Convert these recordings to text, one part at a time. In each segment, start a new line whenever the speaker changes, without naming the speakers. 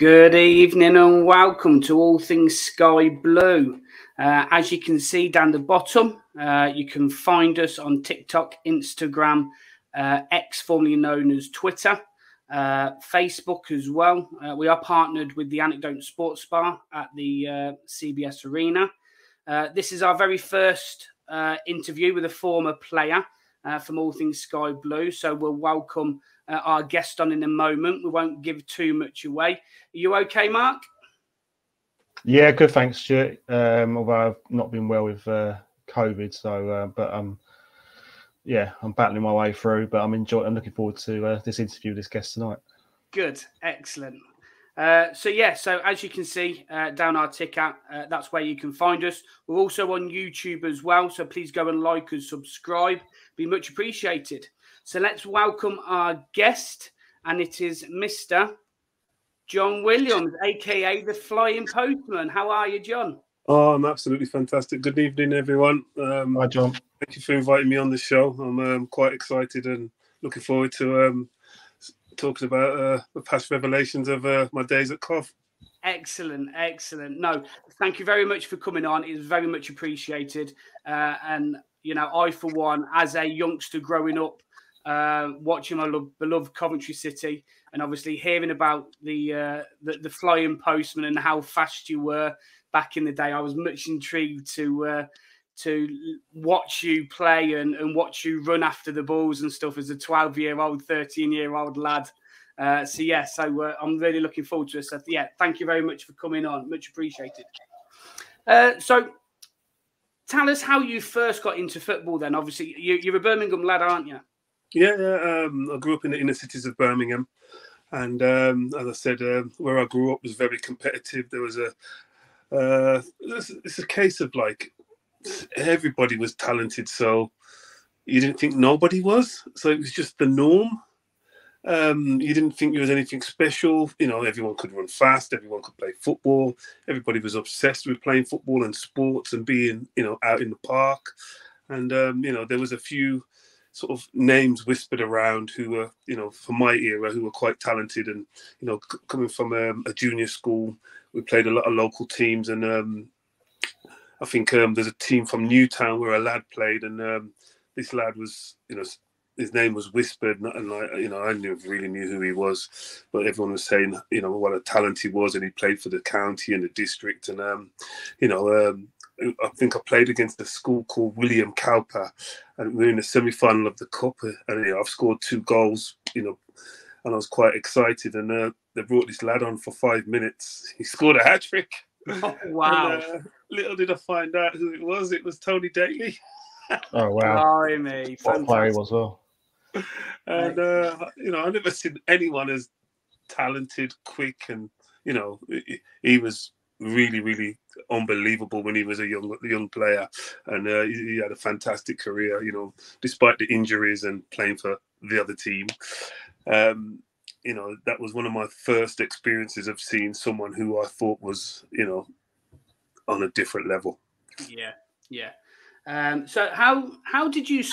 Good evening and welcome to All Things Sky Blue. As you can see down the bottom, you can find us on TikTok, Instagram, X formerly known as Twitter, Facebook as well. We are partnered with the Anecdote Sports Bar at the CBS Arena. This is our very first interview with a former player from All Things Sky Blue. So we'll welcome our guest on in a moment. We won't give too much away. Are you okay, Mark?
Yeah, good. Thanks, Stuart. Although I've not been well with COVID, so yeah, I'm battling my way through. But I'm looking forward to this interview with this guest tonight.
Good, excellent. So as you can see down our ticker, that's where you can find us. We're also on YouTube as well, so please go and like and subscribe. Be much appreciated. So let's welcome our guest, and it is Mr. John Williams, AKAThe Flying Postman. How are you, John?
Oh, I'm absolutely fantastic. Good evening, everyone.
Hi, John.
Thank you for inviting me on the show. I'm quite excited and looking forward to talking about the past revelations of my days at Cov.
Excellent, excellent. No, thank you very much for coming on. It's very much appreciated. And, you know, I, for one, as a youngster growing up, watching my beloved Coventry City, and obviously hearing about the Flying Postman and how fast you were back in the day, I was much intrigued to watch you play and watch you run after the balls and stuff as a 12-year-old, 13-year-old lad. So I'm really looking forward to it. So yeah, thank you very much for coming on. Much appreciated. So tell us how you first got into football then. Obviously, you're a Birmingham lad, aren't you?
Yeah. I grew up in the inner cities of Birmingham. And as I said, where I grew up was very competitive. There was it's a case of like everybody was talented. So you didn't think nobody was. So it was just the norm. You didn't think there was anything special. You know, everyone could run fast. Everyone could play football. Everybody was obsessed with playing football and sports and being, you know, out in the park. And, you know, there was a few sort of names whispered around who were, you know, from my era, who were quite talented. And, you know, coming from a junior school, we played a lot of local teams. And I think there's a team from Newtown where a lad played. And this lad was, you know, his name was whispered, and I never really knew who he was, but everyone was saying, you know, what a talent he was, and he played for the county and the district. And I think I played against a school called William Cowper, and we were in the semi-final of the cup. And you know, I've scored 2 goals, you know, and I was quite excited. And they brought this lad on for 5 minutes. He scored a hat-trick.
Oh, wow!
And, little did I find out who it was. It was Tony Daly.
Oh wow!
Blimey,
what player he was, well.
And you know, I've never seen anyone as talented, quick, and you know, he was really, really unbelievable when he was a young player, and he had a fantastic career. You know, despite the injuries and playing for the other team. You know, that was one of my first experiences of seeing someone who I thought was, you know, on a different level.
Yeah. So how did you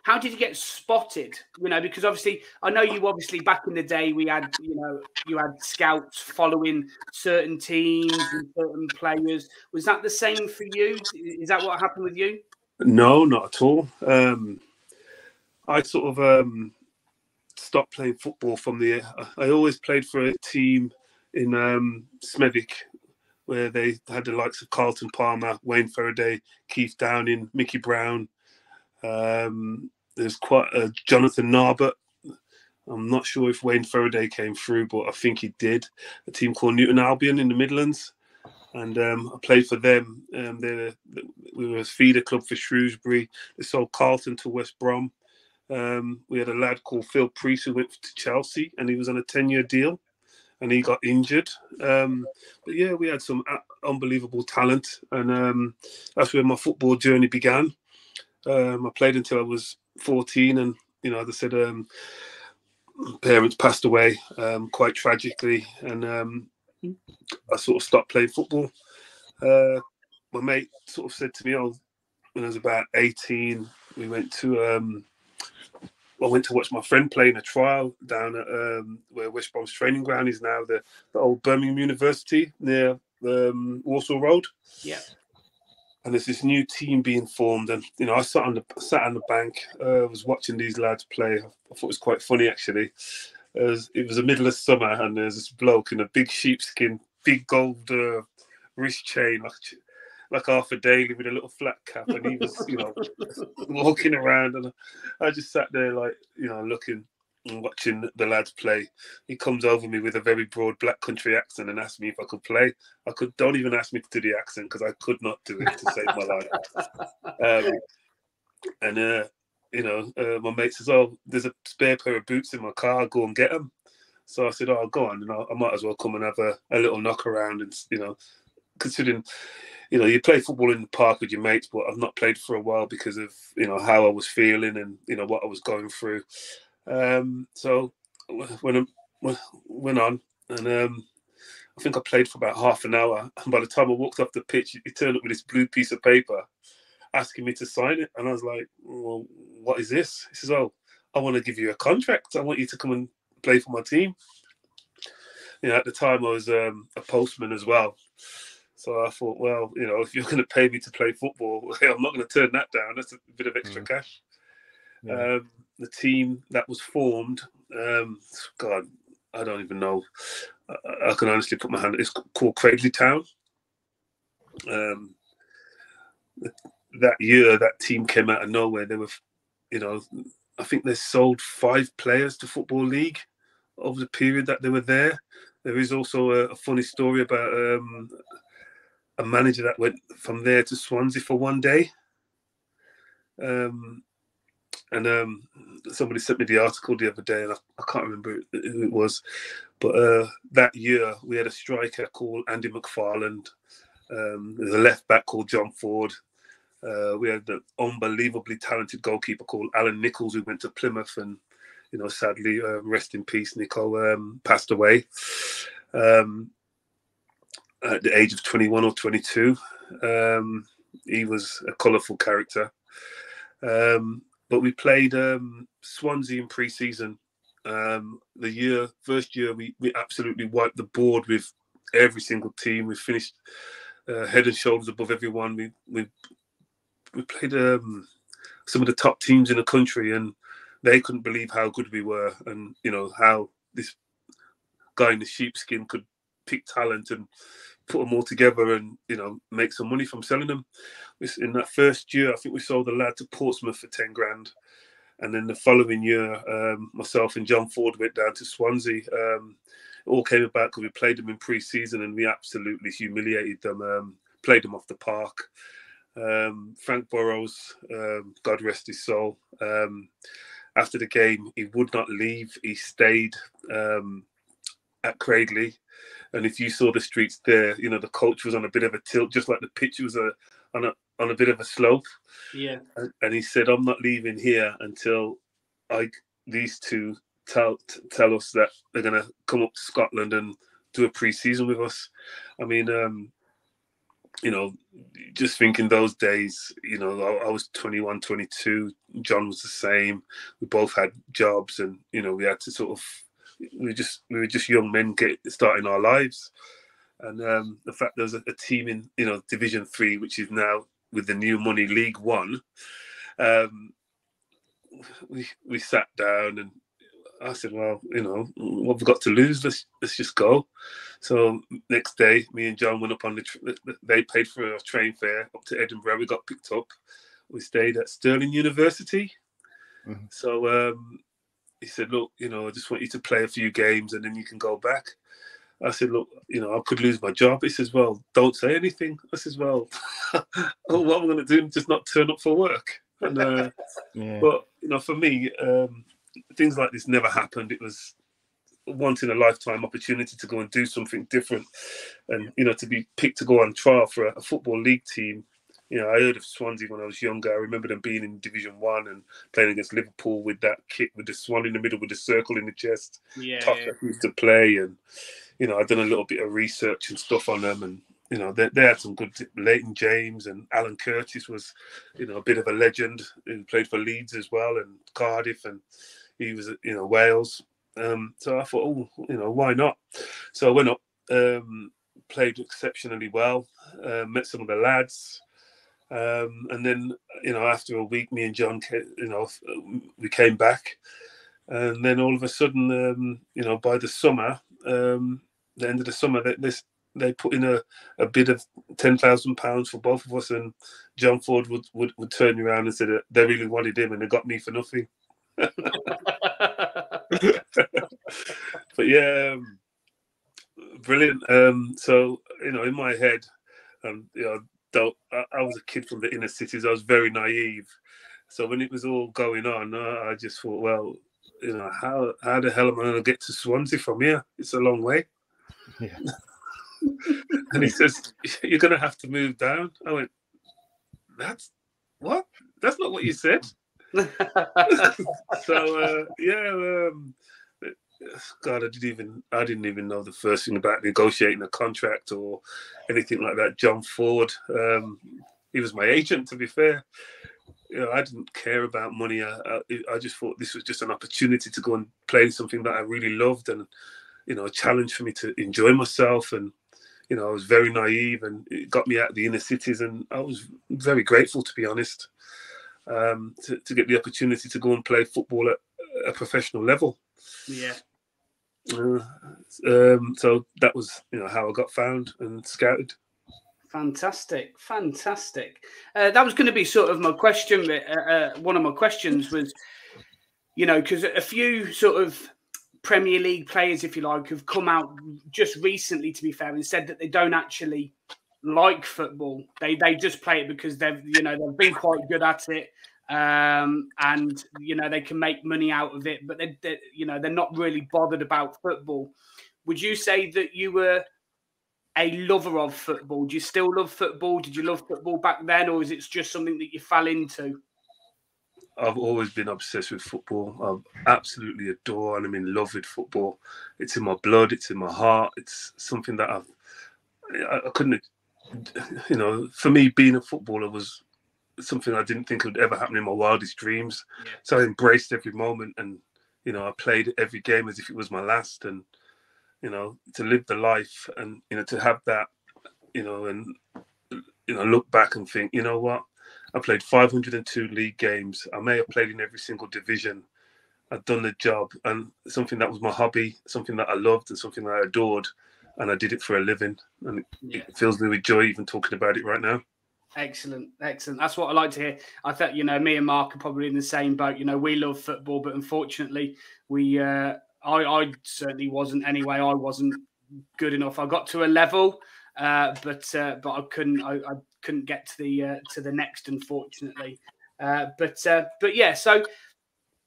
how did you get spotted? You know, because obviously I know you back in the day you had scouts following certain teams and certain players. Was that the same for you? Is that what happened with you?
No, not at all. I sort of stopped playing football I always played for a team in Smethwick, where they had the likes of Carlton Palmer, Wayne Faraday, Keith Downing, Mickey Brown. There's quite a Jonathan Narbert. I'm not sure if Wayne Faraday came through, but I think he did. A team called Newton Albion in the Midlands. And I played for them. We were a feeder club for Shrewsbury. They sold Carlton to West Brom. We had a lad called Phil Priest who went to Chelsea, and he was on a 10-year deal. And he got injured. But yeah, we had some unbelievable talent. And that's where my football journey began. I played until I was 14. And, you know, as I said, parents passed away quite tragically. And I sort of stopped playing football. My mate sort of said to me, when I was about 18, we went to I went to watch my friend play in a trial down at where West Brom's training ground is now, the old Birmingham University near Walsall Road.
Yeah.
And there's this new team being formed, and I sat on the bank, was watching these lads play. I thought it was quite funny actually. It was the middle of summer, and there's this bloke in a big sheepskin, big gold wrist chain, like Arthur Daly with a little flat cap, and he was, walking around, and I just sat there like, looking and watching the lads play. He comes over me with a very broad black country accent and asked me if I could play. Don't even ask me to do the accent because I could not do it to save my life. My mate says, "Oh, there's a spare pair of boots in my car. I'll go and get them." So I said, "Oh, go on, and I might as well come and have a little knock around." And considering, you play football in the park with your mates, but I've not played for a while because of how I was feeling and what I was going through. So when I went on, and I think I played for about half an hour. And by the time I walked off the pitch, he turned up with this blue piece of paper, asking me to sign it. And I was like, "Well, what is this?" He says, "Oh, I want to give you a contract. I want you to come and play for my team." At the time I was a postman as well. So I thought, well, if you're going to pay me to play football, I'm not going to turn that down. That's a bit of extra cash. Yeah. The team that was formed, God, I don't even know. I can honestly put my hand. It's called Cradley Town. That year, that team came out of nowhere. They were, I think they sold 5 players to Football League over the period that they were there. There is also a funny story about a manager that went from there to Swansea for one day. Somebody sent me the article the other day, and I can't remember who it was. But that year, we had a striker called Andy McFarland. There's a left back called John Ford. We had an unbelievably talented goalkeeper called Alan Nichols, who went to Plymouth, and sadly, rest in peace, Nico, passed away at the age of 21 or 22. He was a colourful character. But we played Swansea in pre-season. First year, we absolutely wiped the board with every single team. We finished head and shoulders above everyone. We played some of the top teams in the country, and they couldn't believe how good we were, and how this guy in the sheepskin could pick talent and put them all together and make some money from selling them. In that first year, I think we sold a lad to Portsmouth for 10 grand, and then the following year, myself and John Ford went down to Swansea. It all came about because we played them in pre-season, and we absolutely humiliated them. Played them off the park. Frank Burrows, God rest his soul. After the game, he would not leave. He stayed at Cradley, and if you saw the streets there, the coach was on a bit of a tilt, just like the pitch was on a bit of a slope.
Yeah.
And he said, "I'm not leaving here until these two tell us that they're going to come up to Scotland and do a pre-season with us." I mean, just thinking those days, I was 21, 22. John was the same. We both had jobs, and we had to sort of. We were just young men starting our lives, and the fact there was a team in Division 3, which is now with the new money League 1. We sat down, and I said, "Well, what have we got to lose? Let's just go." So next day, me and John went up on they paid for a train fare up to Edinburgh. We got picked up. We stayed at Stirling University. Mm-hmm. So he said, "Look, I just want you to play a few games and then you can go back." I said, "Look, I could lose my job." He says, "Well, don't say anything." I says, "Well, what am I going to do? Just not turn up for work?" And
yeah.
But for me, things like this never happened. It was once in a lifetime opportunity to go and do something different, and to be picked to go on trial for a football league team. I heard of Swansea when I was younger. I remember them being in Division 1 and playing against Liverpool with that kit with the swan in the middle with the circle in the chest.
Yeah.
Tough used to play, and I'd done a little bit of research and stuff on them, and you know, they had some good. Leighton James and Alan Curtis was, you know, a bit of a legend. He played for Leeds as well and Cardiff, and he was, you know, Wales. So I thought, oh, you know, why not? So I went up, played exceptionally well, met some of the lads. And then, you know, after a week, me and John, you know, we came back. And then all of a sudden, you know, by the summer, the end of the summer, they put in a bid of £10,000 for both of us. And John Ford would turn around and say that they really wanted him and they got me for nothing. But yeah, brilliant. So, you know, in my head, you know, I was a kid from the inner cities. I was very naive. So when it was all going on, I just thought, well, you know, how the hell am I going to get to Swansea from here? It's a long way.
Yeah.
And he says, you're going to have to move down. I went, that's what? That's not what you said. So, yeah, God, I didn't even know the first thing about negotiating a contract or anything like that. John Ford, he was my agent, to be fair. You know, I didn't care about money. I just thought this was just an opportunity to go and play something that I really loved, and, you know, a challenge for me to enjoy myself. And, you know, I was very naive, and it got me out of the inner cities, and I was very grateful, to be honest, to get the opportunity to go and play football at a professional level.
Yeah.
So that was, you know, how I got found and scouted.
Fantastic. That was going to be sort of my question. One of my questions was, you know, because a few sort of Premier League players, if you like, have come out just recently, to be fair, and said that they don't actually like football. They just play it because they've been quite good at it. And, you know, they can make money out of it, but they're not really bothered about football. Would you say that you were a lover of football? Do you still love football? Did you love football back then, or is it just something that you fell into?
I've always been obsessed with football. I absolutely adore and I'm in love with football. It's in my blood. It's in my heart. It's something that I couldn't, you know, for me, being a footballer was something I didn't think would ever happen in my wildest dreams. Yeah. So I embraced every moment, and, you know, I played every game as if it was my last. And, you know, to live the life, and, you know, to have that, you know, and, you know, look back and think, you know what, I played 502 league games. I may have played in every single division. I've done the job, and something that was my hobby, something that I loved and something that I adored, and I did it for a living. And it fills me with joy even talking about it right now.
Excellent. That's what I like to hear. I thought, you know, me and Mark are probably in the same boat. You know, we love football, but unfortunately, I certainly wasn't anyway. I wasn't good enough. I got to a level, but I couldn't get to the next, unfortunately. But yeah. So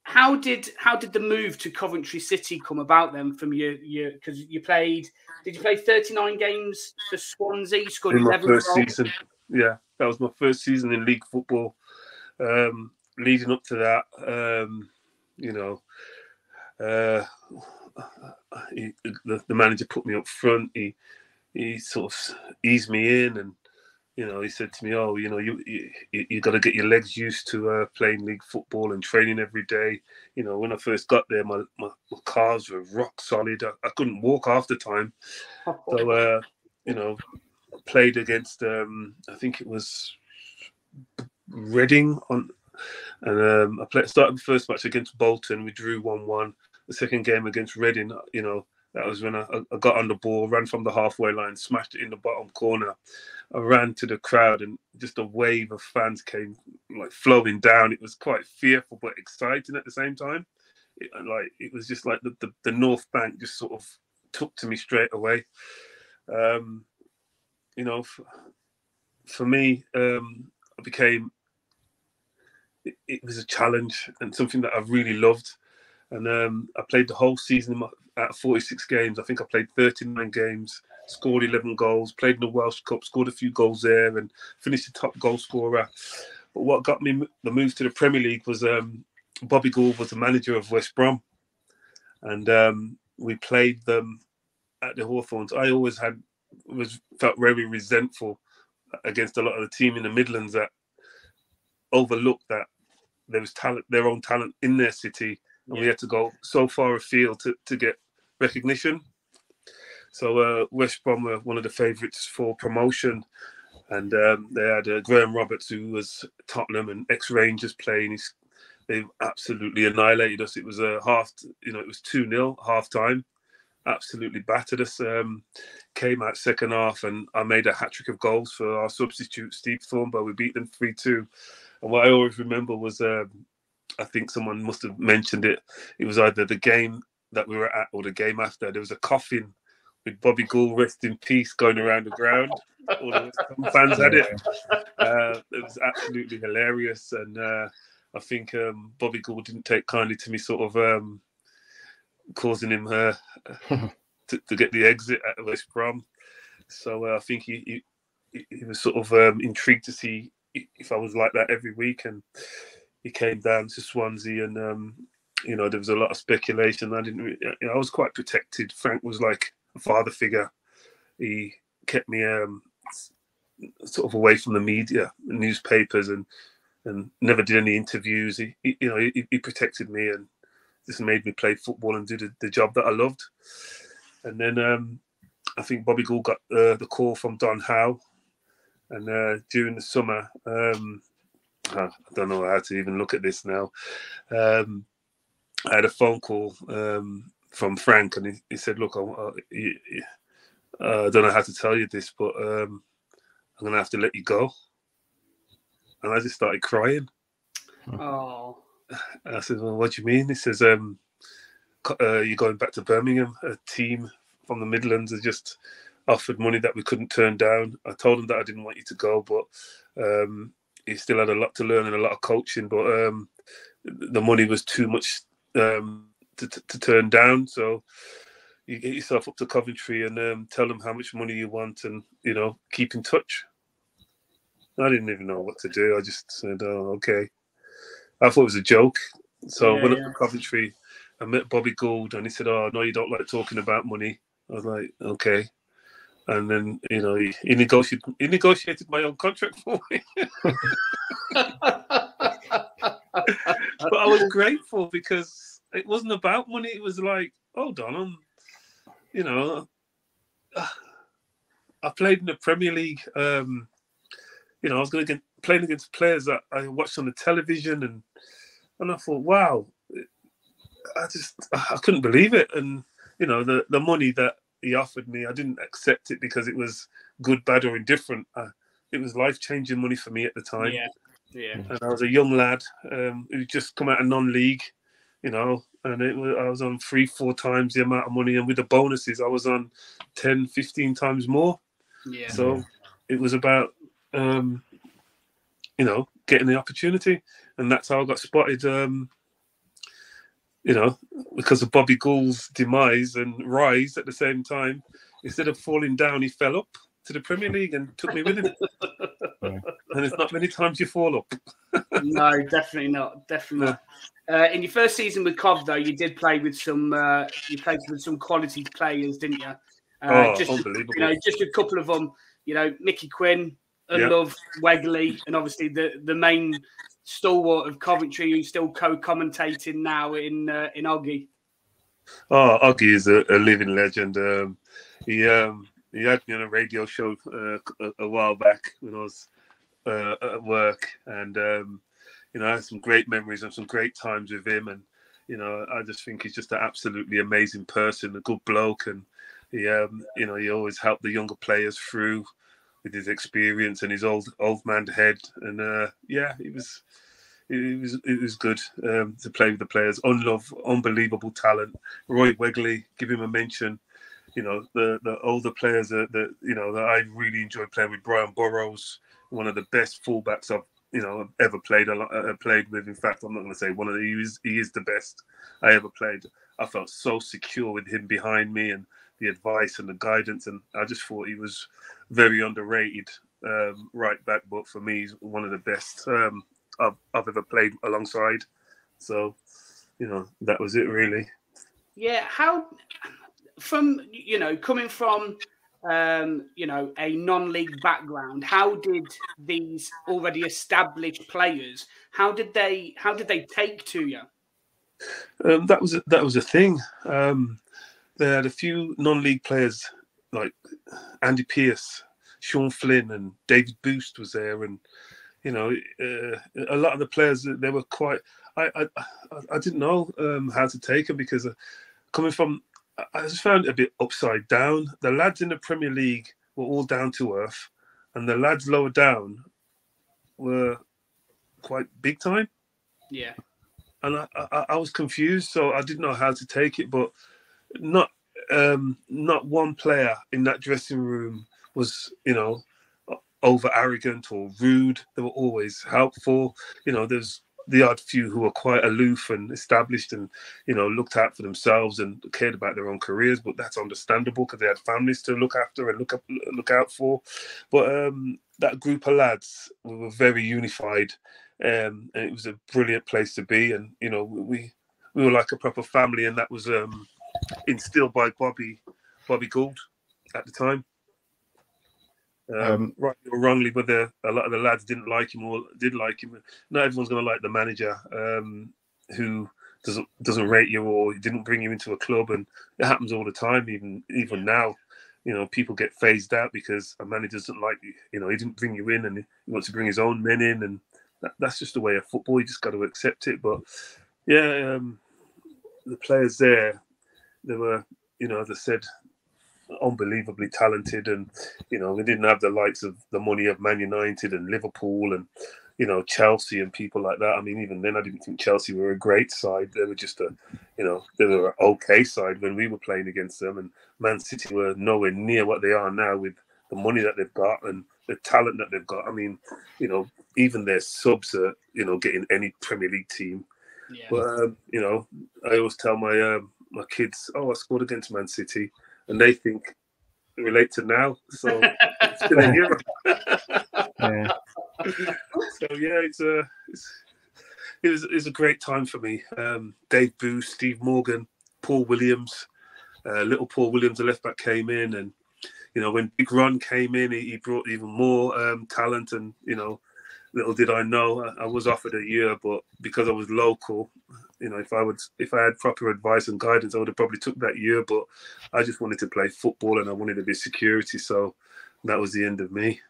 how did the move to Coventry City come about then? From your because you played. Did you play 39 games for Swansea? You scored 11
in my first season. Yeah, that was my first season in league football. Leading up to that, you know, the manager put me up front. He sort of eased me in, and, you know, he said to me, "Oh, you know, you got to get your legs used to playing league football and training every day." You know, when I first got there, my calves were rock solid. I couldn't walk half the time. So, you know, played against I think it was Reading and I started the first match against Bolton. We drew 1-1. The second game against Reading, you know, that was when I got on the ball, ran from the halfway line, smashed it in the bottom corner. I ran to the crowd, and just a wave of fans came like flowing down. It was quite fearful but exciting at the same time. It was just like the North Bank just sort of took to me straight away. You know, for me, it was a challenge and something that I really loved. And I played the whole season out of 46 games. I think I played 39 games, scored 11 goals, played in the Welsh Cup, scored a few goals there, and finished the top goal scorer. But what got me the move to the Premier League was Bobby Gould was the manager of West Brom. And we played them at the Hawthorns. I always had felt very resentful against a lot of the team in the Midlands that overlooked that there was their own talent in their city, and we had to go so far afield to get recognition. So West Brom were one of the favourites for promotion, and they had Graham Roberts, who was Tottenham and ex-Rangers playing. They absolutely annihilated us. It was it was 2-0 half time. Absolutely battered us. Came out second half, and I made a hat-trick of goals for our substitute, Steve Thornbow. We beat them 3-2. And what I always remember was, I think someone must have mentioned it. It was either the game that we were at or the game after. There was a coffin with Bobby Gould, rest in peace, going around the ground. All the fans had it. It was absolutely hilarious. And I think Bobby Gould didn't take kindly to me sort of causing him to get the exit at West Brom. So I think he was sort of intrigued to see if I was like that every week. And he came down to Swansea, and there was a lot of speculation. I was quite protected. Frank was like a father figure. He kept me sort of away from the media, the newspapers, and never did any interviews. He protected me and just made me play football and do the job that I loved. And then I think Bobby Gould got the call from Don Howe, and during the summer, I don't know how to even look at this now. I had a phone call from Frank, and he said, "Look, I don't know how to tell you this, but I'm going to have to let you go." And I just started crying.
Oh.
And I said, "Well, what do you mean?" He says, "You're going back to Birmingham. A team from the Midlands has just offered money that we couldn't turn down." I told him that I didn't want you to go, but he still had a lot to learn and a lot of coaching, but the money was too much to turn down. So you get yourself up to Coventry and tell them how much money you want, and keep in touch. I didn't even know what to do. I just said, "Oh, okay." I thought it was a joke. So I went up to Coventry. I met Bobby Gould, and he said, "Oh, no, you don't like talking about money." I was like, "Okay." And then, he negotiated my own contract for me. But I was grateful because it wasn't about money. It was like, hold on, I played in the Premier League. I was going to get playing against players that I watched on the television, and I thought, wow, I couldn't believe it. And the money that he offered me, I didn't accept it because it was good, bad, or indifferent. It was life-changing money for me at the time.
Yeah.
And I was a young lad who just come out of non-league, and I was on 3-4 times the amount of money, and with the bonuses, I was on 10, 15 times more.
Yeah.
So it was about, getting the opportunity, and that's how I got spotted. Because of Bobby Gould's demise and rise at the same time, instead of falling down, he fell up to the Premier League and took me with him. And it's not many times you fall up.
No, definitely not. Definitely not. In your first season with Cov, though, you did play with some. You played with some quality players, didn't you?
Unbelievable.
Just a couple of them. Mickey Quinn, Love, Wegley, and obviously the main stalwart of Coventry, who's still co-commentating now in Oggy.
Oh, Oggy is a living legend. He had me on a radio show a while back when I was at work, and I had some great memories and some great times with him. And I just think he's just an absolutely amazing person, a good bloke, and he always helped the younger players through with his experience and his old man head. And it was good to play with the players. Unbelievable talent. Roy Wegley, give him a mention. The older players that I really enjoyed playing with. Brian Burrows, one of the best fullbacks I've ever played with. In fact, I'm not going to say one of he is the best I ever played. I felt so secure with him behind me and the advice and the guidance, and I just thought he was very underrated right back. But for me, he's one of the best I've ever played alongside. So that was it really.
Yeah, how from coming from you know, a non-league background, how did these already established players, how did they take to you?
That was a thing. They had a few non-league players like Andy Pearce, Sean Flynn, and David Boost was there, and you know, a lot of the players, they were quite. I didn't know how to take them because coming from, I just found it a bit upside down. The lads in the Premier League were all down to earth, and the lads lower down were quite big time.
Yeah.
And I was confused, so I didn't know how to take it. But not one player in that dressing room was, you know, over arrogant or rude. They were always helpful. You know, there's the odd few who were quite aloof and established and, you know, looked out for themselves and cared about their own careers, but that's understandable because they had families to look after and look out for. But that group of lads were very unified, and it was a brilliant place to be. And, you know, we were like a proper family, and that was instilled by Bobby Gould at the time. Right or wrongly, whether a lot of the lads didn't like him or did like him. Not everyone's going to like the manager who doesn't rate you or didn't bring you into a club, and it happens all the time. Even now, you know, people get phased out because a manager doesn't like you. You know, he didn't bring you in, and he wants to bring his own men in, and that's just the way of football. You just got to accept it. But yeah, the players there, they were, you know, as I said, unbelievably talented, and you know, we didn't have the likes of the money of Man United and Liverpool and, you know, Chelsea and people like that. I mean, even then I didn't think Chelsea were a great side. They were just they were an okay side when we were playing against them, and Man City were nowhere near what they are now with the money that they've got and the talent that they've got. I mean, you know, even their subs are, you know, getting any Premier League team. Yeah. But you know, I always tell my my kids, oh, I scored against Man City, and they think relate to now. So it's still in Europe.
Yeah.
So yeah, it was a great time for me. Dave Booth, Steve Morgan, Paul Williams, little Paul Williams, the left back, came in, and you know, when Big Ron came in, he brought even more talent, and you know, little did I know, I was offered a year, but because I was local, you know, if I had proper advice and guidance, I would have probably took that year. But I just wanted to play football, and I wanted to be security, so that was the end of me.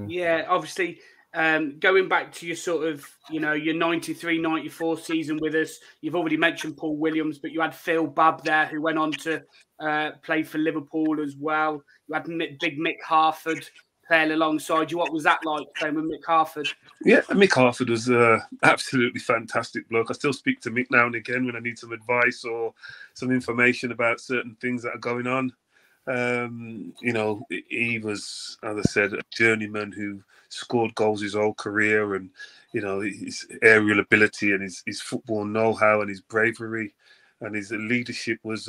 Yeah, obviously, going back to your sort of, you know, your 93-94 season with us, you've already mentioned Paul Williams, but you had Phil Babb there, who went on to play for Liverpool as well. You had big Mick Harford playing alongside you. What was that like, playing with Mick Harford?
Yeah, Mick Harford was absolutely fantastic bloke. I still speak to Mick now and again when I need some advice or some information about certain things that are going on. You know, he was, as I said, a journeyman who scored goals his whole career, and you know, his aerial ability and his football know-how and his bravery and his leadership was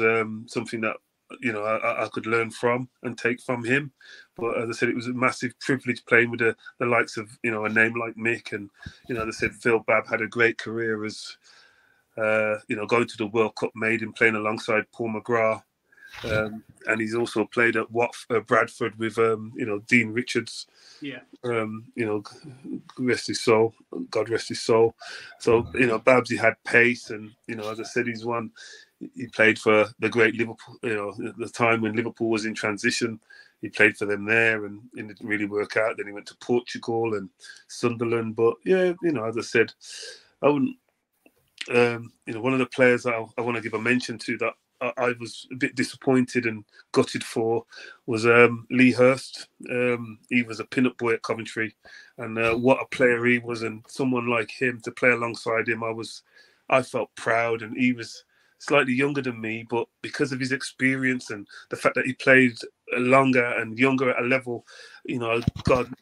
something that, you know, I could learn from and take from him. But as I said, it was a massive privilege playing with the likes of, you know, a name like Mick, and you know, as I said, Phil Babb had a great career as you know, going to the World Cup maiden, playing alongside Paul McGrath. And he's also played at Bradford with you know, Dean Richards.
Yeah.
You know, rest his soul. God rest his soul. So you know, Babsy had pace, and you know, as I said, he played for the great Liverpool. You know, at the time when Liverpool was in transition, he played for them there, and it didn't really work out. Then he went to Portugal and Sunderland. But yeah, you know, as I said, I wouldn't. You know, one of the players I want to give a mention to that I was a bit disappointed and gutted for was Lee Hurst. He was a pin-up boy at Coventry, and what a player he was, and someone like him to play alongside him, I felt proud. And he was slightly younger than me, but because of his experience and the fact that he played longer and younger at a level, you know,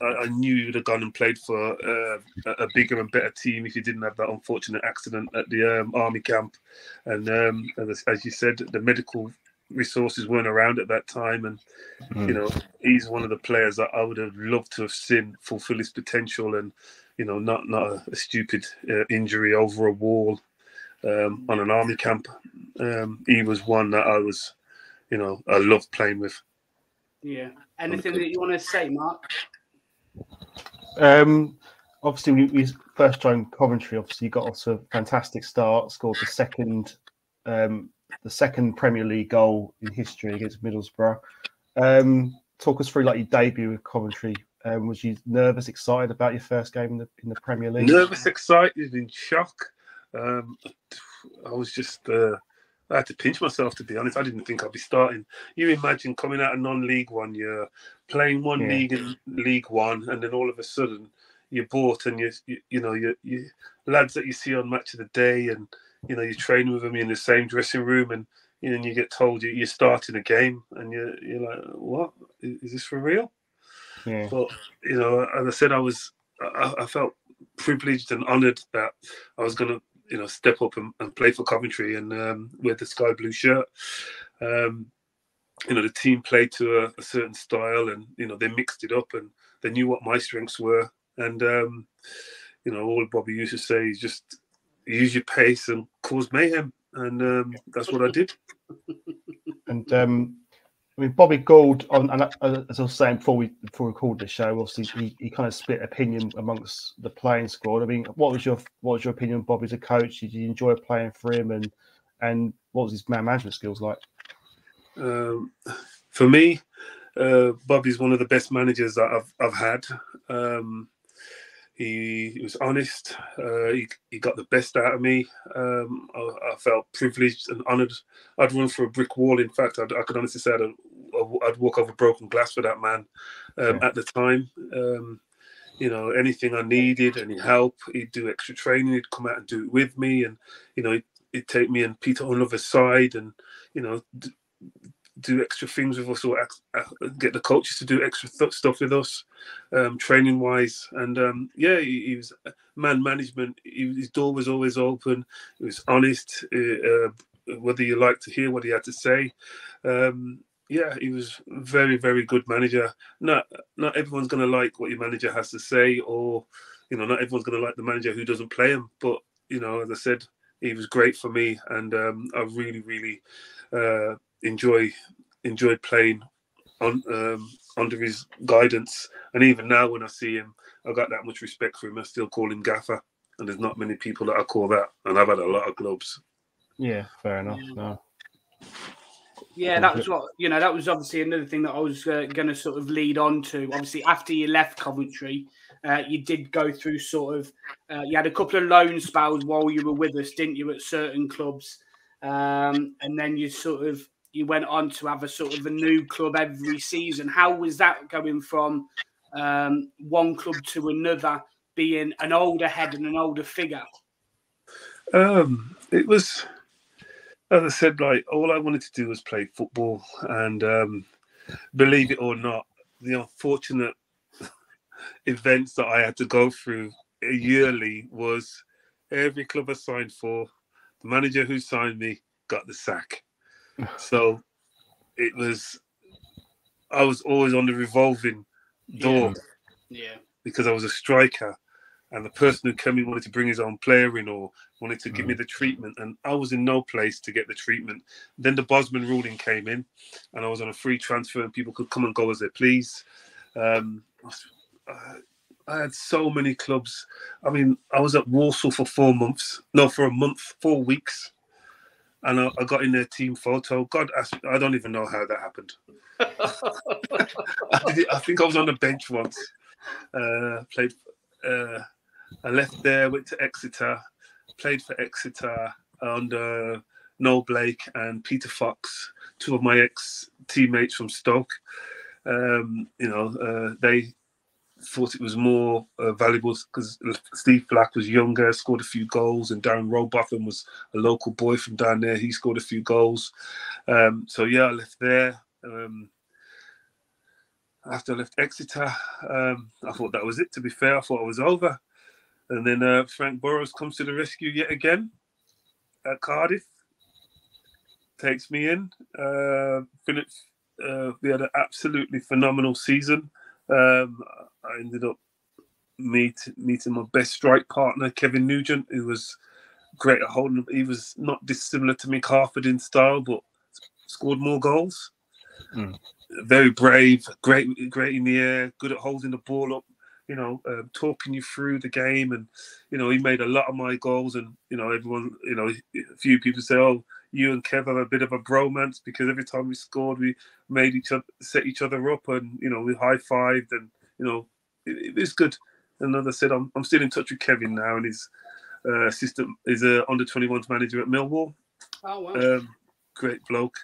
I knew he would have gone and played for a bigger and better team if he didn't have that unfortunate accident at the army camp. And as you said, the medical resources weren't around at that time, and you know, he's one of the players that I would have loved to have seen fulfill his potential, and you know, not a stupid injury over a wall on an army camp. He was one that I loved playing with.
Yeah. Anything that you want to say, Mark?
Obviously, when we first joined Coventry, obviously you got off to a fantastic start. Scored the second Premier League goal in history against Middlesbrough. Talk us through like your debut with Coventry. Was you nervous, excited about your first game in the Premier League?
Nervous, excited, in shock. I was just. I had to pinch myself, to be honest. I didn't think I'd be starting. You imagine coming out of non-league 1 year, playing one league in League One, and then all of a sudden you're bought, and you lads that you see on Match of the Day, and you're training with them in the same dressing room, and you get told you're starting a game, and you're like, what is this for real?
Yeah.
But as I said, I felt privileged and honoured that I was going to step up and play for Coventry and wear the sky blue shirt. The team played to a certain style, and they mixed it up, and they knew what my strengths were. And all Bobby used to say is just use your pace and cause mayhem, and that's what I did.
And Bobby Gould, and as I was saying before we recorded the show, obviously he kind of split opinion amongst the playing squad. I mean, what was your opinion of Bobby as a coach? Did you enjoy playing for him, and what was his man management skills like?
For me, Bobby's one of the best managers that I've had. He was honest. He got the best out of me. I felt privileged and honoured. I'd run through a brick wall. In fact, I could honestly say I'd walk over broken glass for that man at the time. Anything I needed, any help, he'd do extra training. He'd come out and do it with me, and he'd take me and Peter Unlover's side, and do extra things with us, or get the coaches to do extra stuff with us, training wise. And he was man management. His door was always open. He was honest, whether you like to hear what he had to say. He was very, very good manager. Not everyone's going to like what your manager has to say, or not everyone's going to like the manager who doesn't play him. But as I said, he was great for me, and I really, really enjoyed playing under his guidance. And even now, when I see him, I've got that much respect for him. I still call him Gaffer, and there's not many people that I call that. And I've had a lot of clubs.
Yeah, fair enough. No.
Yeah, that was that was obviously another thing that I was going to sort of lead on to. Obviously, after you left Coventry, you did go through you had a couple of loan spells while you were with us, didn't you, at certain clubs? And then you went on to have a new club every season. How was that going from one club to another, being an older head and an older figure?
It was, as I said, like, all I wanted to do was play football. And believe it or not, the unfortunate events that I had to go through yearly was every club I signed for, the manager who signed me got the sack. So I was always on the revolving door, because I was a striker, and the person who came in wanted to bring his own player in, or wanted to give me the treatment, and I was in no place to get the treatment. Then the Bosman ruling came in, and I was on a free transfer, and people could come and go as they please. I had so many clubs. I mean, I was at Walsall for 4 months. No, for a month, 4 weeks. And I got in their team photo. God, I don't even know how that happened. I think I was on the bench once. Played. I left there, went to Exeter, played for Exeter under Noel Blake and Peter Fox, two of my ex-teammates from Stoke. They thought it was more valuable because Steve Black was younger, scored a few goals, and Darren Robotham was a local boy from down there. He scored a few goals. I left there. After I left Exeter, I thought that was it, to be fair. I thought I was over. And then Frank Burrows comes to the rescue yet again at Cardiff. Takes me in. We had an absolutely phenomenal season. I ended up meeting my best strike partner, Kevin Nugent, who was great at holding. He was not dissimilar to Mick Harford in style, but scored more goals. Very brave, great in the air, good at holding the ball up, talking you through the game. And, he made a lot of my goals. And, everyone, a few people say, oh, you and Kev have a bit of a bromance, because every time we scored, we made set each other up, and, we high-fived, and, it was good. And as I said, I'm still in touch with Kevin now, and his assistant is a under-21s manager at Millwall.
Oh, wow.
Great bloke.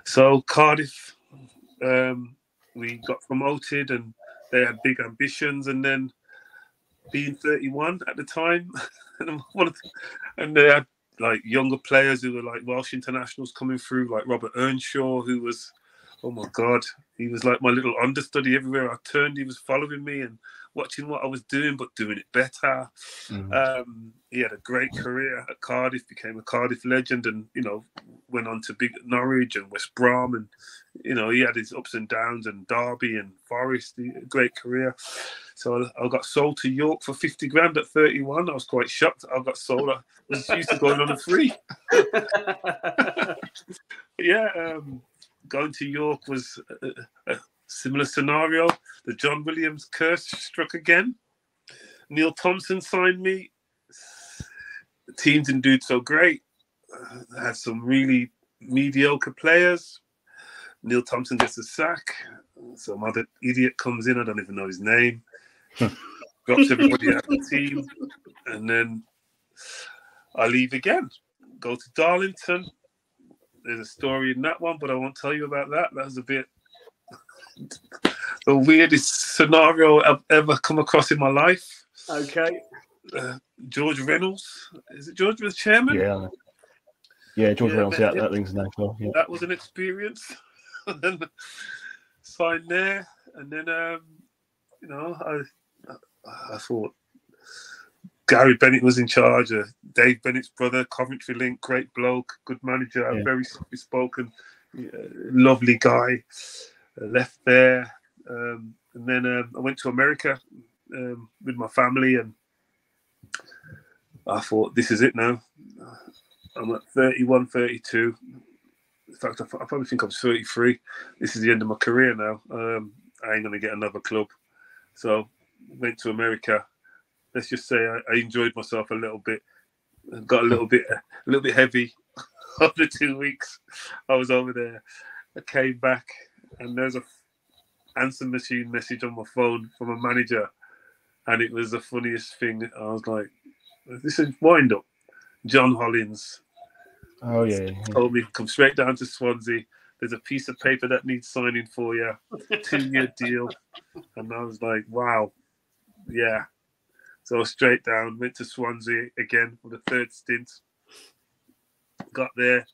So Cardiff, we got promoted, and they had big ambitions. And then being 31 at the time, and they had like younger players who were like Welsh internationals coming through, like Robert Earnshaw, who was, oh my God, he was like my little understudy. Everywhere I turned, he was following me and watching what I was doing, but doing it better. He had a great career at Cardiff, became a Cardiff legend, and, went on to big Norwich and West Brom. And, he had his ups and downs, and Derby and Forest, a great career. So I got sold to York for 50 grand at 31. I was quite shocked. I got sold. I was used to going on a free. Going to York was a similar scenario. The John Williams curse struck again. Neil Thompson signed me. The team didn't do so great. Had some really mediocre players. Neil Thompson gets a sack. Some other idiot comes in. I don't even know his name. Drops everybody out of the team. And then I leave again. Go to Darlington. There's a story in that one, but I won't tell you about that. That was a bit the weirdest scenario I've ever come across in my life.
Okay.
George Reynolds. Is it George the chairman?
Yeah, George Reynolds. Yeah, that rings a name. Yeah.
That was an experience. And then signed there, and then I thought Gary Bennett was in charge. Dave Bennett's brother, Coventry link, great bloke, good manager, very spoken, lovely guy. Left there, and then I went to America with my family, and I thought, this is it now. I'm at 31, 32. In fact, I probably think I'm 33. This is the end of my career now. I ain't going to get another club. So went to America. Let's just say I enjoyed myself a little bit. Got a little bit heavy after 2 weeks. I was over there. I came back, and there's a answer machine message on my phone from a manager, and it was the funniest thing. I was like, "This is wind up." John Hollins.
Oh yeah.
Told me, come straight down to Swansea. There's a piece of paper that needs signing for you. 2-year deal. And I was like, wow, yeah. So straight down, went to Swansea again for the third stint. Got there.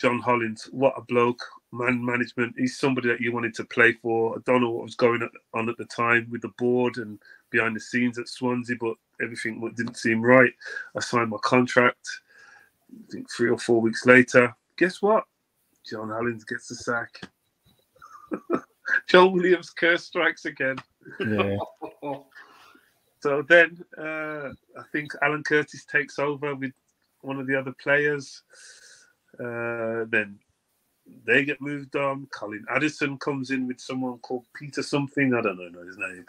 John Hollins, what a bloke. Management. He's somebody that you wanted to play for. I don't know what was going on at the time with the board and behind the scenes at Swansea, but everything didn't seem right. I signed my contract. I think 3 or 4 weeks later, guess what? John Hollins gets the sack. John Williams' curse strikes again.
Yeah.
So then I think Alan Curtis takes over with one of the other players. Then they get moved on. Colin Addison comes in with someone called Peter something. I don't know his name.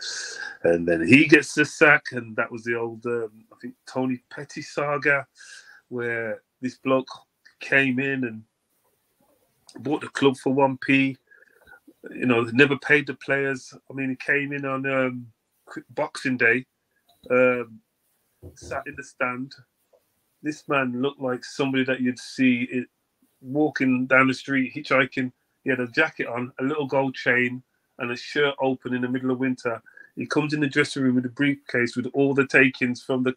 And then he gets the sack. And that was the old, I think, Tony Petty saga, where this bloke came in and bought the club for 1p. Never paid the players. I mean, he came in on Boxing Day, sat in the stand. This man looked like somebody that you'd see walking down the street, hitchhiking. He had a jacket on, a little gold chain, and a shirt open in the middle of winter. He comes in the dressing room with a briefcase with all the takings from the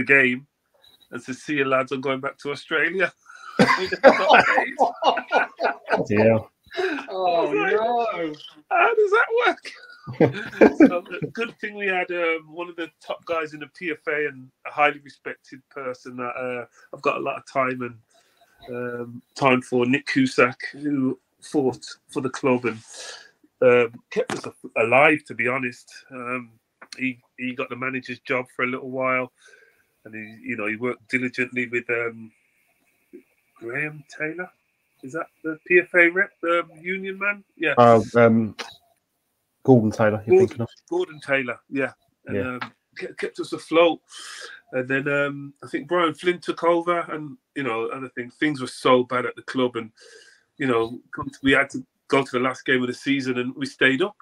game, and says, "See you, lads, I'm going back to Australia."
Yeah.
Oh, no.
How does that work? So, good thing we had one of the top guys in the PFA and a highly respected person that I've got a lot of time for, Nick Cusack, who fought for the club and kept us alive, to be honest. He got the manager's job for a little while, and he worked diligently with Graham Taylor. Is that the PFA rep, the union man? Yeah.
Gordon Taylor, you're thinking of?
Gordon Taylor, yeah. And
Yeah.
kept us afloat. And then I think Brian Flynn took over, and other things were so bad at the club, and we had to go to the last game of the season, and we stayed up.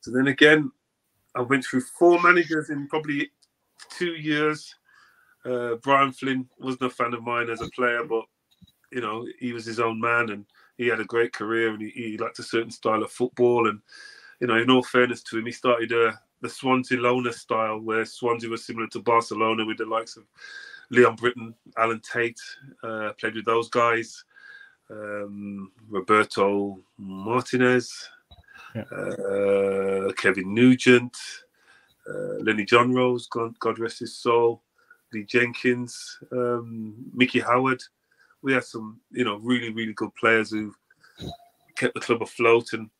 So then again, I went through 4 managers in probably 2 years. Brian Flynn wasn't a fan of mine as a player, but he was his own man, and he had a great career, and he liked a certain style of football. And in all fairness to him, he started the Swansea loner style, where Swansea was similar to Barcelona with the likes of Leon Britton, Alan Tate, played with those guys, Roberto Martinez, Kevin Nugent, Lenny John Rose, God rest his soul, Lee Jenkins, Mickey Howard. We had some, really, really good players who kept the club afloat, and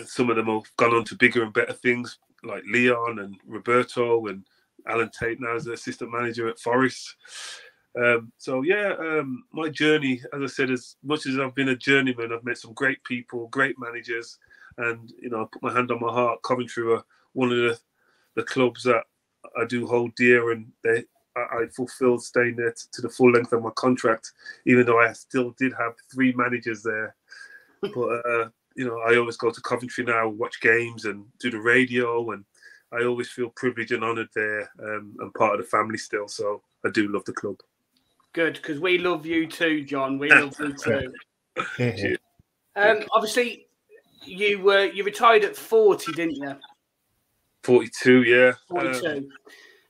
some of them have gone on to bigger and better things, like Leon and Roberto and Alan Tate now as the assistant manager at Forest. My journey, as I said, as much as I've been a journeyman, I've met some great people, great managers, and I put my hand on my heart. Coventry were one of the clubs that I do hold dear, and I fulfilled staying there to the full length of my contract, even though I still did have 3 managers there. But I always go to Coventry now, watch games, and do the radio, and I always feel privileged and honoured there, and part of the family still. So I do love the club.
Good, because we love you too, John. We love you too. Obviously, you retired at 40, didn't you?
42, yeah.
42.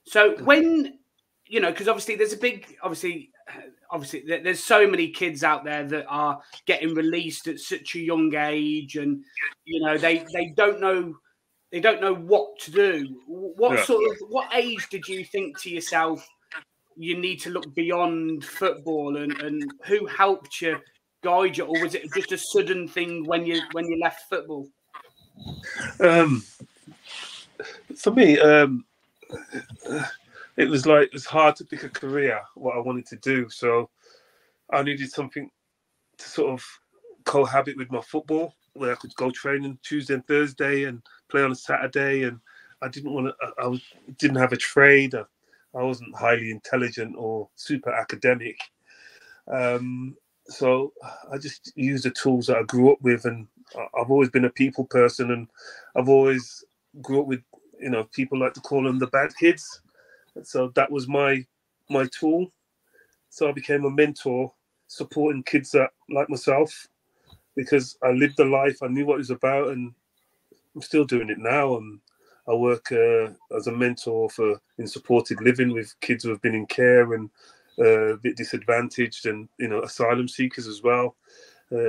So when because obviously there's a big obviously there's so many kids out there that are getting released at such a young age, and they don't know what to do. What age did you think to yourself you need to look beyond football, and who helped you, guide you, or was it just a sudden thing when you left football?
For me, it was hard to pick a career, what I wanted to do. So I needed something to sort of cohabit with my football, where I could go training Tuesday and Thursday and play on a Saturday. And I didn't have a trade. I wasn't highly intelligent or super academic. So I just used the tools that I grew up with. And I've always been a people person, and I've always grew up with, people like to call them the bad kids. So that was my tool. So I became a mentor, supporting kids that like myself, because I lived the life, I knew what it was about, and I'm still doing it now. And I work as a mentor in supported living with kids who have been in care and a bit disadvantaged, and asylum seekers as well,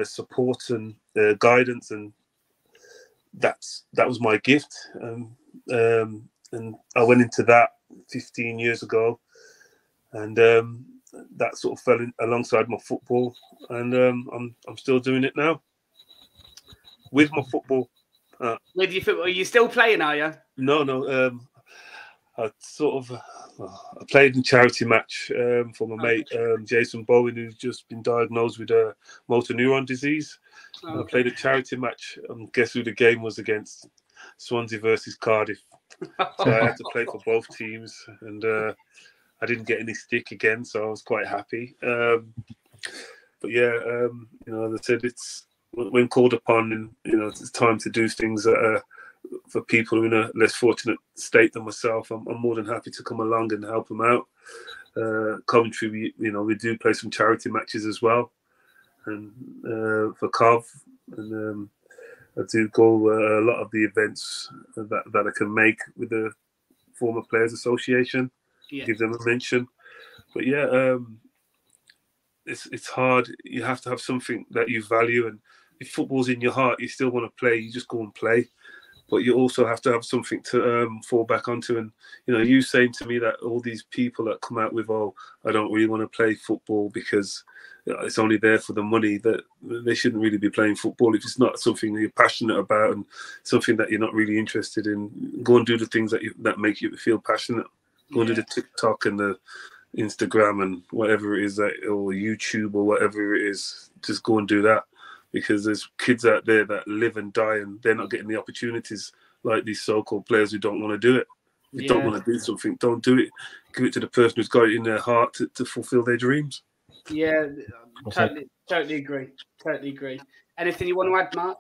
support and guidance, and that was my gift. And I went into that 15 years ago, and that sort of fell in alongside my football, and I'm still doing it now with my football.
With your football, are you still playing? Are you?
No. I played in a charity match for my mate Jason Bowen, who's just been diagnosed with motor neuron disease. Okay. I played a charity match, and guess who the game was against? Swansea versus Cardiff. So I had to play for both teams, and I didn't get any stick again, so I was quite happy. But yeah, as I said, it's when called upon, and it's time to do things that are for people in a less fortunate state than myself. I'm more than happy to come along and help them out. Coventry, we do play some charity matches as well, and for Cov, and I do go a lot of the events that I can make with the former Players Association. Yeah. Give them a mention. But yeah, it's hard. You have to have something that you value, and if football's in your heart, you still want to play. You just go and play. But you also have to have something to fall back onto. And you saying to me that all these people that come out with, I don't really want to play football because it's only there for the money, that they shouldn't really be playing football if it's not something that you're passionate about and something that you're not really interested in. Go and do the things that make you feel passionate. Go and do the TikTok and the Instagram and whatever it is, that, or YouTube or whatever it is, just go and do that, because there's kids out there that live and die and they're not getting the opportunities like these so-called players who don't want to do it. If you don't want to do something, don't do it. Give it to the person who's got it in their heart to fulfill their dreams.
Yeah, totally agree. Totally agree. Anything you want to add, Mark?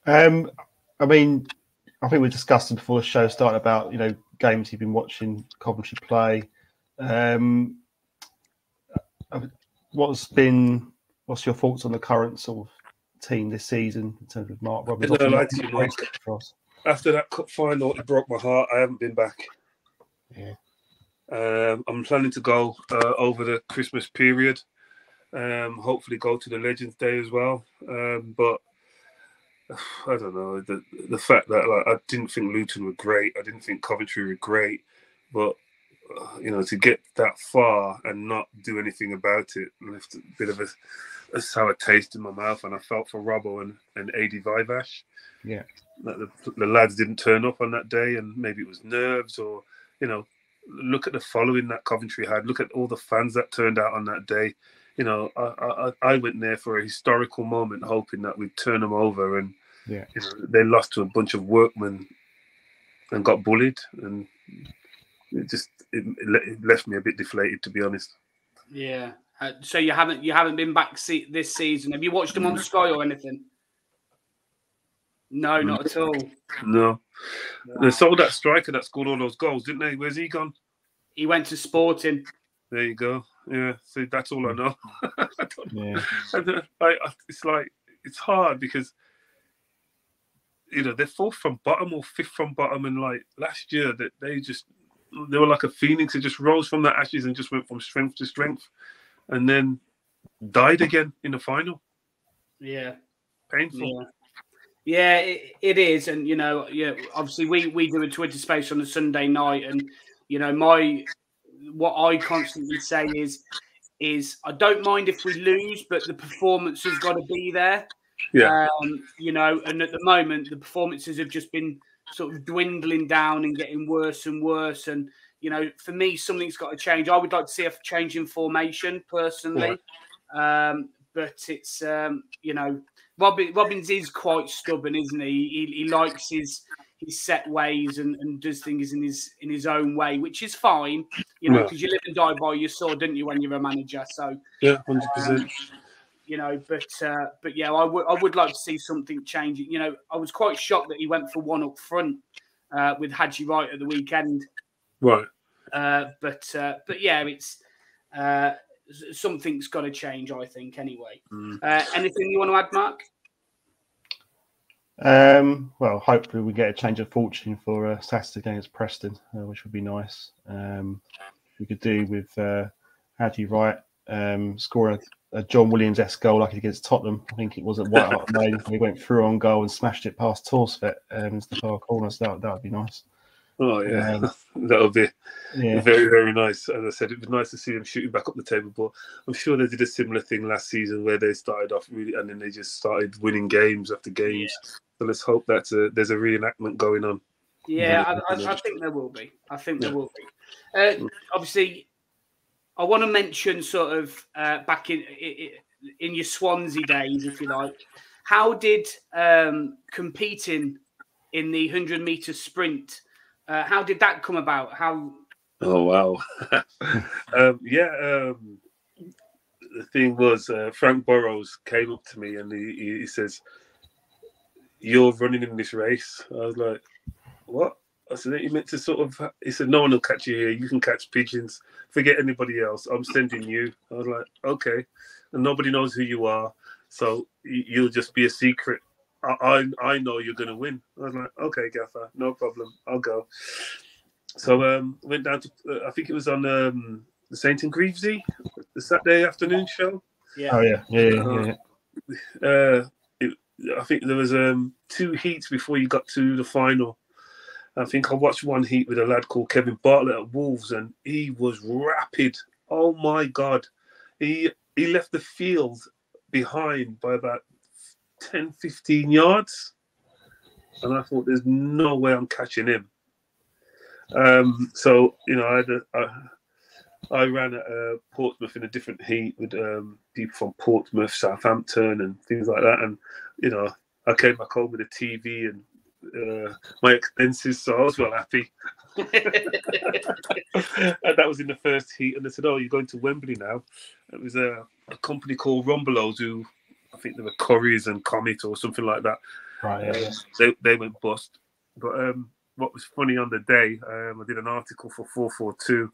I mean, I think we discussed it before the show started about, you know, games you've been watching Coventry play. What's your thoughts on the current sort of team this season in terms of Mark Robbins?
After that cup final, it broke my heart. I haven't been back.
Yeah.
I'm planning to go over the Christmas period. Hopefully go to the Legends Day as well. But I don't know, the fact that, like, I didn't think Luton were great. I didn't think Coventry were great. But you know, to get that far and not do anything about it left a bit of a sour taste in my mouth. And I felt for Robbo and AD Vivash.
Yeah.
That the lads didn't turn up on that day, and maybe it was nerves, or, you know, look at the following that Coventry had. Look at all the fans that turned out on that day. You know, I went there for a historical moment, hoping that we'd turn them over, and you know, they lost to a bunch of workmen and got bullied, and it left me a bit deflated, to be honest.
Yeah. So you haven't been back this season. Have you watched them on Sky or anything? No, not at all.
No. Wow. They sold that striker that scored all those goals, didn't they? Where's he gone?
He went to Sporting.
There you go. Yeah, see, that's all I know. It's like, it's hard because, you know, they're fourth from bottom or fifth from bottom, and like last year that they were like a phoenix. It just rose from the ashes and just went from strength to strength, and then died again in the final.
Yeah,
painful.
Yeah, it is, and you know, obviously we do a Twitter space on a Sunday night, and you know, what I constantly say is I don't mind if we lose, but the performance has got to be there.
Yeah.
You know, and at the moment the performances have just been sort of dwindling down and getting worse and worse. And you know, for me, something's got to change. I would like to see a change in formation personally, but it's you know, Robbins is quite stubborn, isn't he? He likes his set ways and does things in his own way, which is fine, you know, because you live and die by your sword, don't you, when you're a manager? So
yeah, 100%.
You know, but yeah, I would like to see something changing. You know, I was quite shocked that he went for one up front with Hadji Wright at the weekend.
Right.
But yeah, it's something's got to change, I think. Anyway, anything you want to add, Mark?
Well, hopefully we get a change of fortune for Saturday against Preston, which would be nice. We could do with Hadji Wright scoring a John Williams-esque goal like against Tottenham. I think it was at White Hart Lane. He went through on goal and smashed it past Torsvet into the far corner. So that would be nice.
Oh yeah, that would be very, very nice. As I said, it'd be nice to see them shooting back up the table. But I'm sure they did a similar thing last season where they started off really, and then they just started winning games after games. Yeah. So let's hope that there's a reenactment going on.
Yeah, I think there will be. I think there will be. Obviously, I want to mention sort of back in your Swansea days, if you like. How did competing in the 100-meter sprint? How did that come about?
Oh wow! The thing was, Frank Burrows came up to me and he says, "You're running in this race." I was like, "What?" I said, "You meant to sort of." He said, "No one will catch you here. You can catch pigeons. Forget anybody else. I'm sending you." I was like, "Okay," and nobody knows who you are, so you'll just be a secret. I know you're going to win. I was like, "Okay, Gaffer, no problem. I'll go." So went down to, I think it was on the St. Grevesy, the Saturday afternoon show.
Yeah. Oh, yeah.
I think there was 2 heats before you got to the final. I think I watched one heat with a lad called Kevin Bartlett at Wolves, and he was rapid. Oh, my God. He left the field behind by about 10, 15 yards. And I thought, there's no way I'm catching him. So, you know, I ran at Portsmouth in a different heat with people from Portsmouth, Southampton, and things like that. And I came back home with a TV and my expenses, so I was well happy. And that was in the first heat. And they said, "Oh, you're going to Wembley now." It was a company called Rumbelows, who I think they were Currys and Comet or something like that.
Right.
They went bust. But what was funny on the day, I did an article for 442.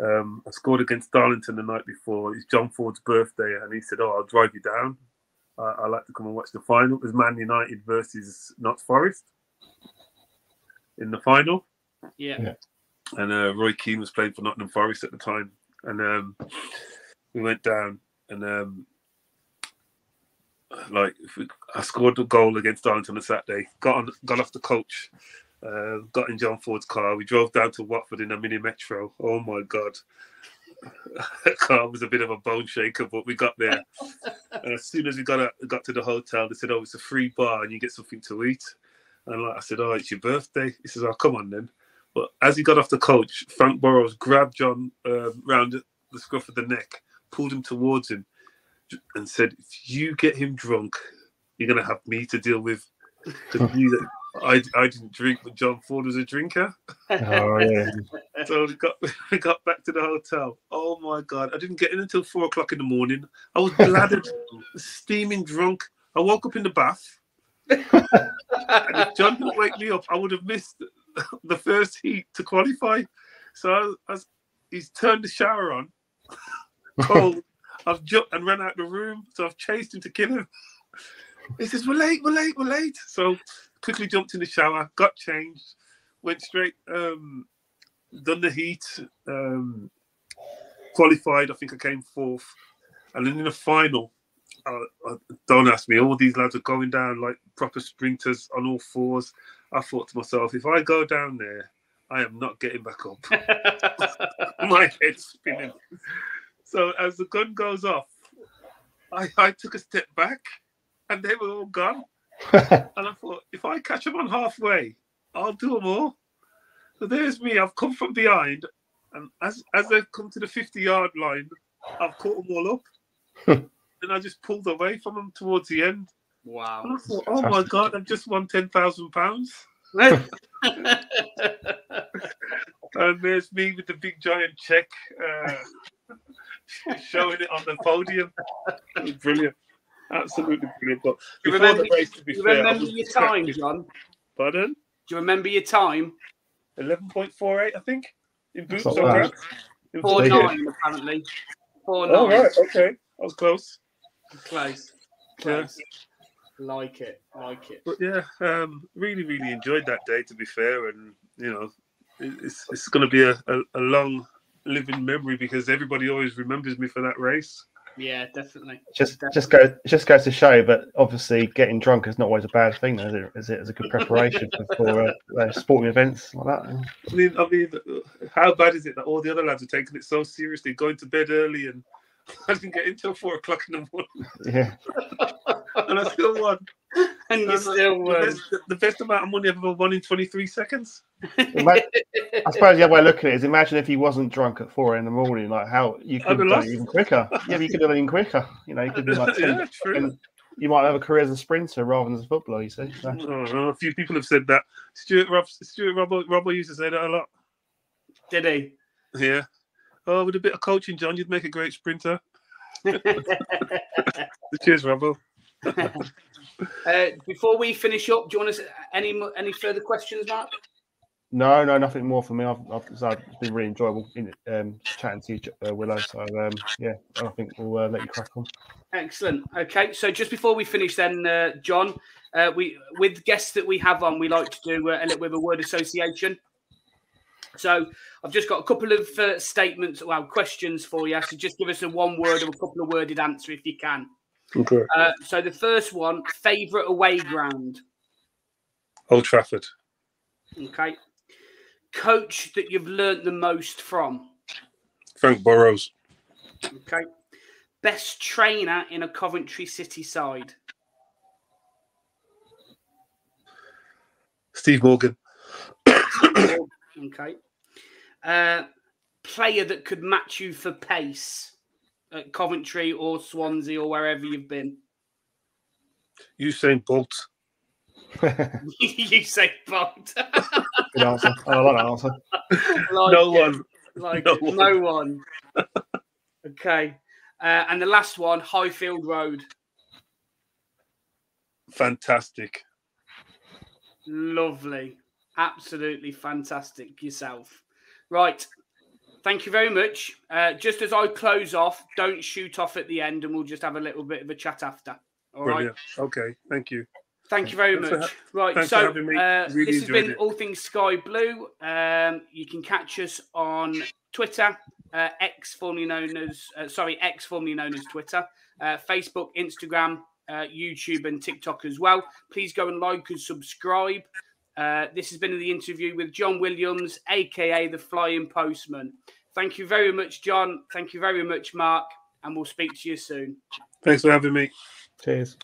I scored against Darlington the night before. It's John Ford's birthday, and he said, "Oh, I'll drive you down. I'd like to come and watch the final." It was Man United versus Notts Forest in the final.
Yeah.
And Roy Keane was playing for Nottingham Forest at the time. And we went down, and I scored a goal against Darlington on Saturday. Got off the coach. Got in John Ford's car. We drove down to Watford in a mini metro. Oh my God. The car was a bit of a bone shaker, but we got there. And as soon as we got to the hotel, they said, "Oh, it's a free bar and you get something to eat." And I said, "Oh, it's your birthday." He says, "Oh, come on then." But as he got off the coach, Frank Burrows grabbed John round the scruff of the neck, pulled him towards him, and said, "If you get him drunk, you're going to have me to deal with." I didn't drink, but John Ford was a drinker.
Oh, yeah.
So we got back to the hotel. Oh my God! I didn't get in until 4 o'clock in the morning. I was bladdered, steaming drunk. I woke up in the bath, and if John didn't wake me up, I would have missed the first heat to qualify. So he's turned the shower on, cold. I've jumped and ran out the room. So I've chased him to kill him. He says, "We're late." So quickly jumped in the shower, got changed, went straight, done the heat, qualified. I think I came 4th. And then in the final, don't ask me, all these lads are going down like proper sprinters on all fours. I thought to myself, if I go down there, I am not getting back up. My head's spinning. So as the gun goes off, I took a step back and they were all gone. And I thought, if I catch them on halfway, I'll do them all. So there's me. I've come from behind, and as they've come to the 50-yard line, I've caught them all up. And I just pulled away from them towards the end.
Wow.
And I thought, oh my God, I've just won £10,000. And there's me with the big giant check, showing it on the podium. It was brilliant. Absolutely brilliant. But
Do you
before the race, to be fair,
remember your time, John?
Pardon?
Do you remember your time?
11.48, I think, in boots.
That's not bad.
4.9 apparently. 4.9.
Oh, right, okay. I was close.
Close.
Yeah.
Like it.
But yeah, really, really enjoyed that day, to be fair. And, it's going to be a long living memory because everybody always remembers me for that race.
Yeah, definitely.
Just goes to show, but obviously getting drunk is not always a bad thing, is it? Is it as a good preparation for sporting events like that?
I mean, how bad is it that all the other lads are taking it so seriously, going to bed early, and I didn't get in till 4 o'clock in the morning.
Yeah.
And I still won.
And you still won.
The best amount of money I've ever won in 23 seconds.
I suppose the other way of looking at it is imagine if he wasn't drunk at 4 in the morning, like how you could have done it even quicker. Yeah, but you could have done it even quicker. You could be like 10,
true.
And you might have a career as a sprinter rather than as a footballer, you see. So.
A few people have said that. Stuart Robbo used to say that a lot.
Did he?
Yeah. Oh, with a bit of coaching, John, you'd make a great sprinter. Cheers, Robbo.
Before we finish up, do you want to any further questions, Mark?
No, nothing more for me. It's been really enjoyable chatting to you, Willow. So yeah, I think we'll let you crack on.
Excellent. Okay, so just before we finish, then, John, with guests that we have on, we like to do a little bit of a word association. So I've just got a couple of statements, questions for you. So just give us a one word or a couple of worded answer if you can.
Okay.
So the first one, favourite away ground?
Old Trafford.
Okay. Coach that you've learnt the most from?
Frank Burrows.
Okay. Best trainer in a Coventry City side?
Steve Morgan.
Okay. player that could match you for pace at Coventry or Swansea or wherever you've been?
Usain Bolt.
Usain Bolt.
Good answer. I like that answer.
No
one. Okay. And the last one, Highfield Road.
Fantastic.
Lovely. Absolutely fantastic yourself. Right. Thank you very much. Just as I close off, don't shoot off at the end and we'll just have a little bit of a chat after. All
Brilliant.
right.
Okay. Thank you.
Thank you very much. Right. So this has been All Things Sky Blue. You can catch us on Twitter, X formerly known as Twitter, Facebook, Instagram, YouTube and TikTok as well. Please go and like and subscribe. This has been the interview with John Williams, AKA the Flying Postman. Thank you very much, John. Thank you very much, Mark. And we'll speak to you soon.
Thanks for having me.
Cheers.